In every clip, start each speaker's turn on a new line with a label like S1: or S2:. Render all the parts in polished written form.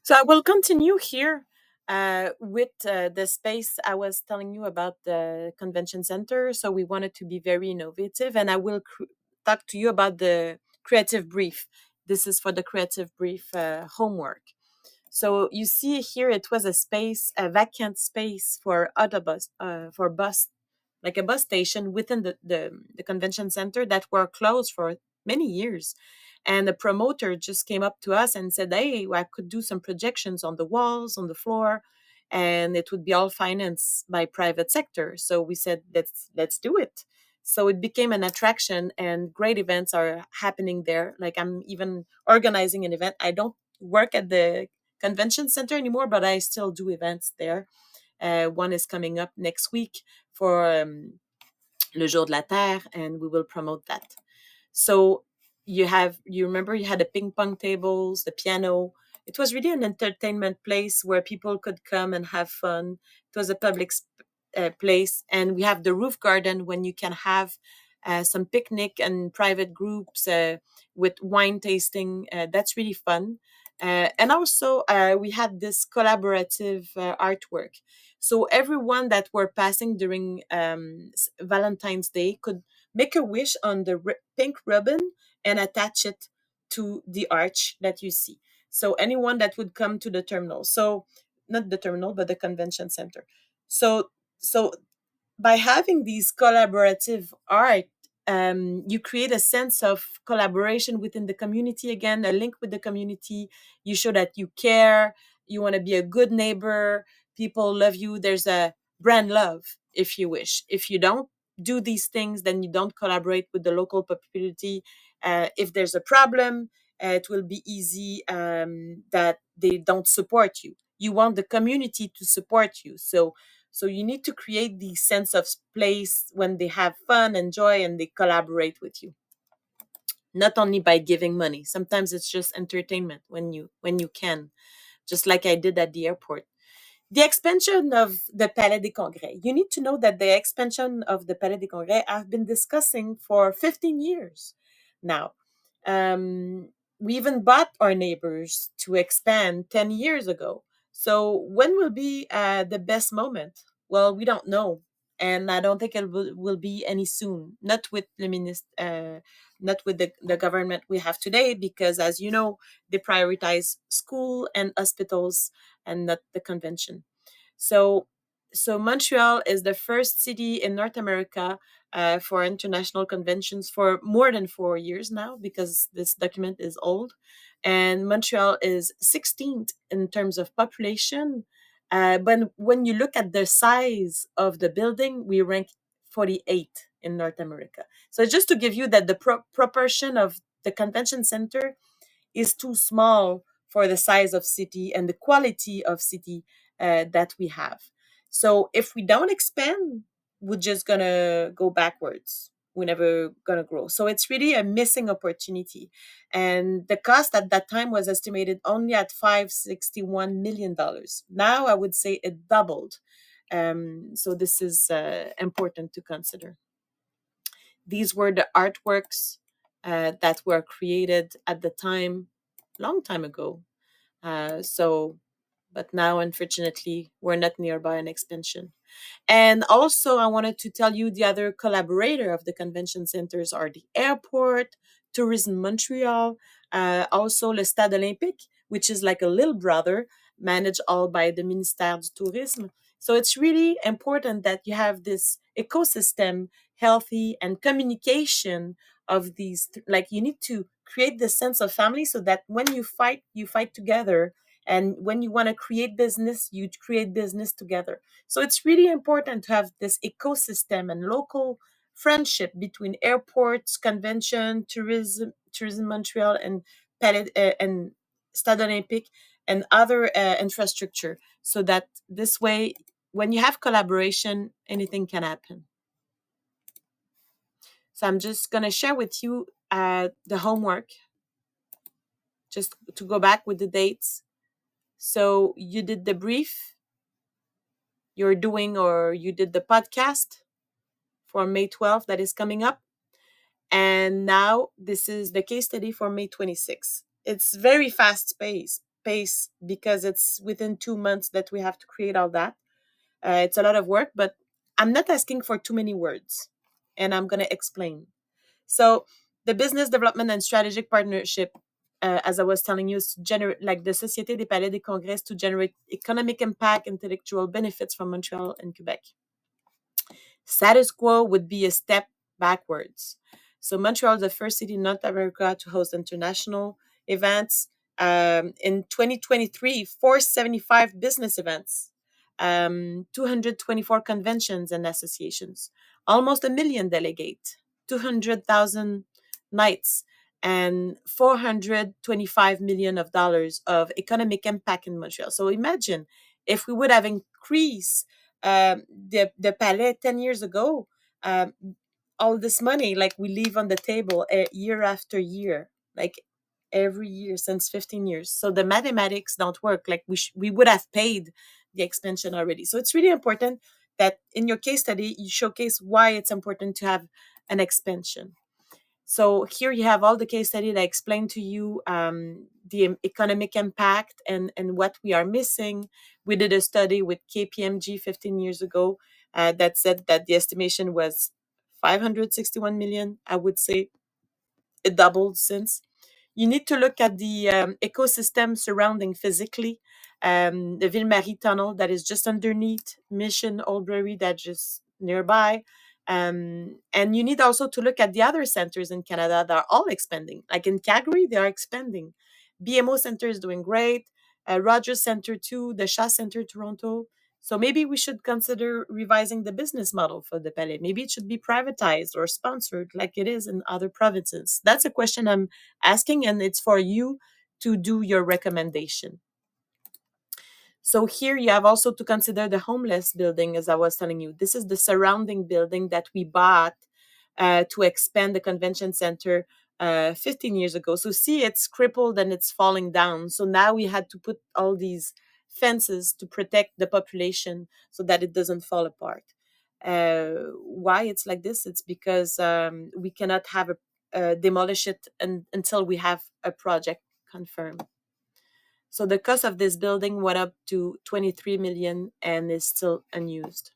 S1: So I will continue here with the space I was telling you about the convention center. So we wanted to be very innovative, and I will talk to you about the creative brief. This is for the creative brief homework. So you see here, it was a space, a vacant space for autobus, for bus, like a bus station within the convention center that were closed for many years. And the promoter just came up to us and said, "Hey, I could do some projections on the walls, on the floor, and it would be all financed by private sector." So we said, let's do it. So it became an attraction, and great events are happening there. Like I'm even organizing an event. I don't work at the convention center anymore, but I still do events there. One is coming up next week for Le Jour de la Terre, and we will promote that. So you remember you had the ping pong tables, the piano. It was really an entertainment place where people could come and have fun. It was a public place, and we have the roof garden when you can have some picnic and private groups with wine tasting. That's really fun. And also, we had this collaborative artwork. So everyone that were passing during Valentine's Day could make a wish on the pink ribbon and attach it to the arch that you see. So anyone that would come to the terminal, so not the terminal, but the convention center. So by having these collaborative art, you create a sense of collaboration within the community, again a link with the community. You show that you care, you want to be a good neighbor, people love you. There's a brand love, if you wish. If you don't do these things, then you don't collaborate with the local community. If there's a problem, it will be easy that they don't support you. You want the community to support you. So you need to create the sense of place when they have fun and joy and they collaborate with you. Not only by giving money. Sometimes it's just entertainment when you can, just like I did at the airport. The expansion of the Palais des Congrès. You need to know that the expansion of the Palais des Congrès I've been discussing for 15 years now. We even bought our neighbors to expand 10 years ago. So when will be the best moment? Well, we don't know. And I don't think it will be any soon. Not with not with the government we have today, because as you know, they prioritize school and hospitals and not the convention. So, so Montreal is the first city in North America for international conventions for more than 4 years now, because this document is old. And Montreal is 16th in terms of population. But when you look at the size of the building, we rank 48 in North America. So just to give you that the proportion of the convention center is too small for the size of city and the quality of city that we have. So if we don't expand, we're just gonna go backwards. We're never gonna grow. So it's really a missing opportunity. And the cost at that time was estimated only at $561 million. Now I would say it doubled. So this is important to consider. These were the artworks that were created at the time, long time ago. But now, unfortunately, we're not nearby an expansion. And also, I wanted to tell you the other collaborator of the convention centers are the airport, Tourism Montreal, also Le Stade Olympique, which is like a little brother, managed all by the Ministère du Tourisme. So it's really important that you have this ecosystem healthy and communication of these. Like you need to create this sense of family so that when you fight together. And when you want to create business, you create business together. So it's really important to have this ecosystem and local friendship between airports, convention, tourism Montreal, and and Stade Olympique and other infrastructure, so that this way, when you have collaboration, anything can happen. So I'm just gonna share with you the homework, just to go back with the dates. So you did the brief, you're doing, or you did the podcast for May 12th that is coming up. And now this is the case study for May 26th. It's very fast paced. pace because it's within 2 months that we have to create all that. It's a lot of work, but I'm not asking for too many words, and I'm going to explain. So, the business development and strategic partnership, as I was telling you, is to generate, like the Société des Palais des Congrès, to generate economic impact, intellectual benefits from Montreal and Quebec. Status quo would be a step backwards. So Montreal is the first city in North America to host international events. In 2023, 475 business events, 224 conventions and associations, almost a million delegates, 200,000 nights, and 425 million of dollars of economic impact in Montreal. So imagine if we would have increased the Palais 10 years ago, um, all this money like we leave on the table year after year, like every year since 15 years. So the mathematics don't work. Like we would have paid the expansion already. So it's really important that in your case study you showcase why it's important to have an expansion. So here you have all the case study that I explained to you the economic impact and what we are missing. We did a study with KPMG 15 years ago that said that the estimation was 561 million. I would say it doubled since. You need to look at the ecosystem surrounding physically. The Ville-Marie tunnel that is just underneath Mission Oldbury, that's just nearby. And you need also to look at the other centers in Canada that are all expanding. Like in Calgary, they are expanding. BMO Center is doing great. Rogers Center too, the Shaw Center Toronto. So maybe we should consider revising the business model for the Palais. Maybe it should be privatized or sponsored like it is in other provinces. That's a question I'm asking, and it's for you to do your recommendation. So here you have also to consider the homeless building, as I was telling you. This is the surrounding building that we bought to expand the convention center 15 years ago. So see, it's crippled and it's falling down. So now we had to put all these fences to protect the population so that it doesn't fall apart. Why it's like this? It's because we cannot have demolish it until we have a project confirmed. So the cost of this building went up to 23 million and is still unused.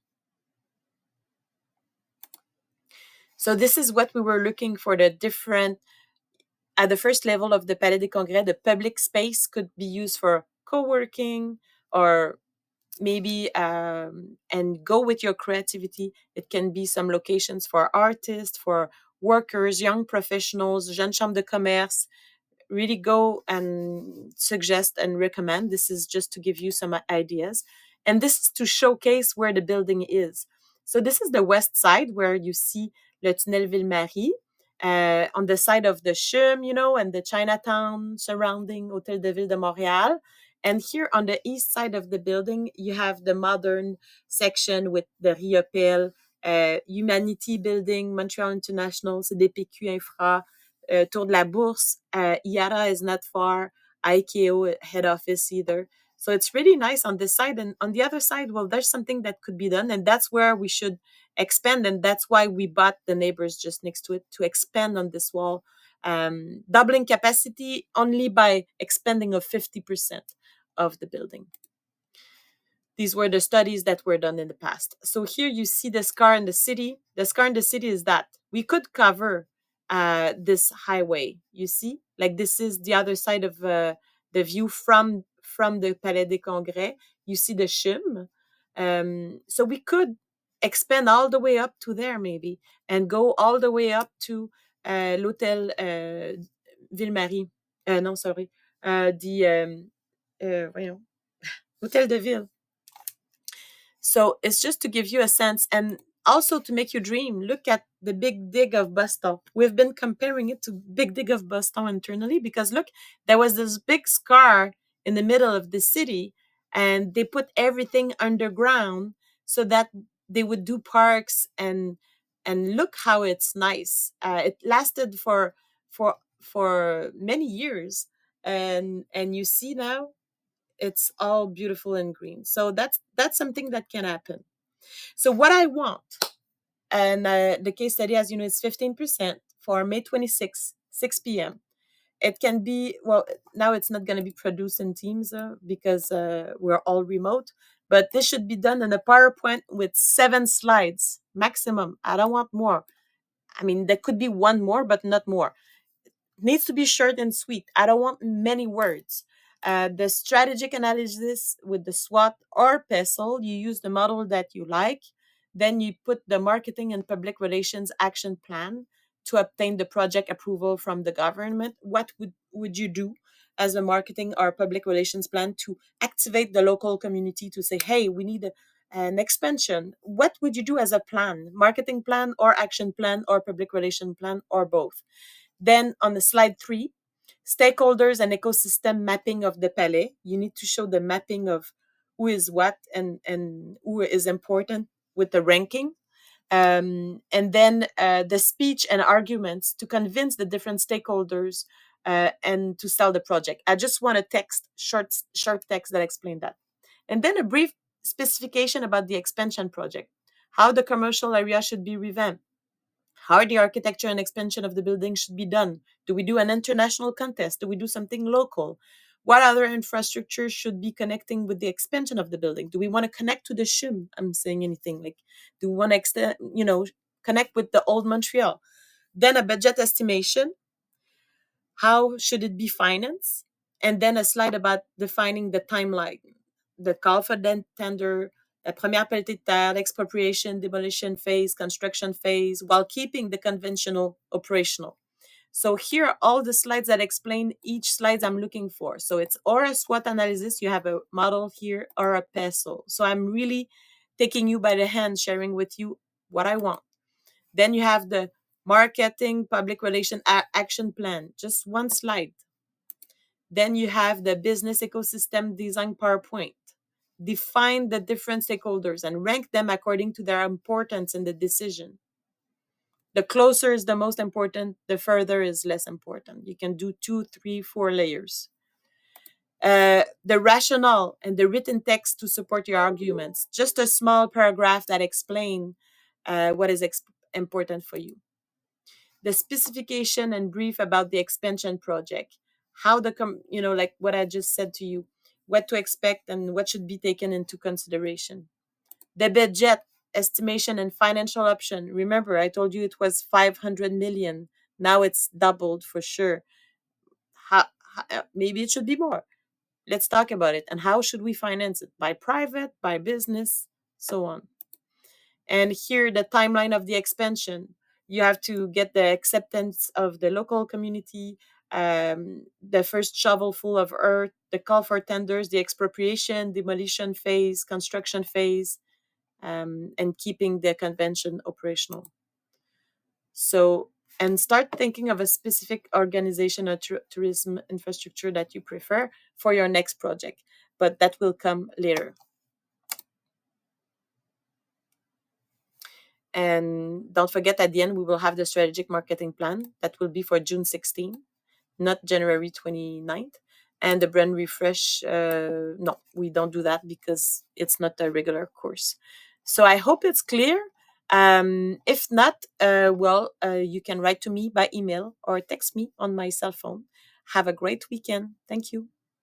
S1: So this is what we were looking for, the different, at the first level of the Palais des Congrès, the public space could be used for co-working or maybe, and go with your creativity. It can be some locations for artists, for workers, young professionals, jeunes chambres de commerce. Really go and suggest and recommend. This is just to give you some ideas. And this is to showcase where the building is. So this is the west side where you see Le Tunnel Ville-Marie, on the side of the CHUM, and the Chinatown surrounding Hôtel de Ville de Montréal. And here on the east side of the building, you have the modern section with the Riopel, Humanity Building, Montreal International, CDPQ Infra, Tour de la Bourse. IARA is not far. IKEO head office either. So it's really nice on this side. And on the other side, well, there's something that could be done. And that's where we should expand. And that's why we bought the neighbors just next to it to expand on this wall, doubling capacity only by expanding of 50% of the building. These were the studies that were done in the past. So here you see the scar in the city. The scar in the city is that we could cover this highway. You see, like this is the other side of the view from the Palais des Congrès. You see the CHUM. So we could expand all the way up to there maybe and go all the way up to l'Hôtel Ville-Marie. Non, sorry. Voyons. Hôtel de Ville. So it's just to give you a sense and also to make you dream. Look at the Big Dig of Boston. We've been comparing it to Big Dig of Boston internally because look, there was this big scar in the middle of the city and they put everything underground so that they would do parks and look how it's nice. It lasted for many years and you see now it's all beautiful and green. So that's something that can happen. So what I want, and the case study, as you know, is 15% for May 26th, 6 p.m. It can be, well, now it's not going to be produced in Teams because we're all remote, but this should be done in a PowerPoint with 7 slides maximum. I don't want more. I mean, there could be one more, but not more. Needs to be short and sweet. I don't want many words. The strategic analysis with the SWOT or PESTLE, you use the model that you like. Then you put the marketing and public relations action plan to obtain the project approval from the government. What would you do as a marketing or public relations plan to activate the local community to say, hey, we need an expansion? What would you do as a plan, marketing plan or action plan or public relation plan or both? Then on the slide 3, stakeholders and ecosystem mapping of the Palais. You need to show the mapping of who is what and who is important with the ranking. And then the speech and arguments to convince the different stakeholders and to sell the project. I just want a text, short text that explain that. And then a brief specification about the expansion project, how the commercial area should be revamped, how the architecture and expansion of the building should be done. Do we do an international contest? Do we do something local? What other infrastructure should be connecting with the expansion of the building? Do we want to connect to the shim? I'm saying anything like, do we want to extend, connect with the old Montreal? Then a budget estimation. How should it be financed? And then a slide about defining the timeline, the call for tender, la première pelletée de terre, expropriation, demolition phase, construction phase, while keeping the conventional operational. So here are all the slides that explain each slides I'm looking for. So it's or a SWOT analysis, you have a model here, or a PESTLE. So I'm really taking you by the hand, sharing with you what I want. Then you have the marketing public relation action plan, just one slide. Then you have the business ecosystem design PowerPoint. Define the different stakeholders and rank them according to their importance in the decision. The closer is the most important, the further is less important. You can do 2, 3, 4 layers. The rationale and the written text to support your arguments. Just a small paragraph that explain what is important for you. The specification and brief about the expansion project, how like what I just said to you, what to expect and what should be taken into consideration. The budget estimation and financial option. Remember, I told you it was 500 million. Now it's doubled for sure. Maybe it should be more. Let's talk about it. And how should we finance it? By private, by business, so on. And here, the timeline of the expansion. You have to get the acceptance of the local community, the first shovel full of earth, the call for tenders, the expropriation, demolition phase, construction phase, and keeping the convention operational. So, and start thinking of a specific organization or tourism infrastructure that you prefer for your next project, but that will come later. And don't forget, at the end, we will have the strategic marketing plan that will be for June 16, not January 29th. And the brand refresh, no, we don't do that because it's not a regular course. So I hope it's clear. If not, you can write to me by email or text me on my cell phone. Have a great weekend. Thank you.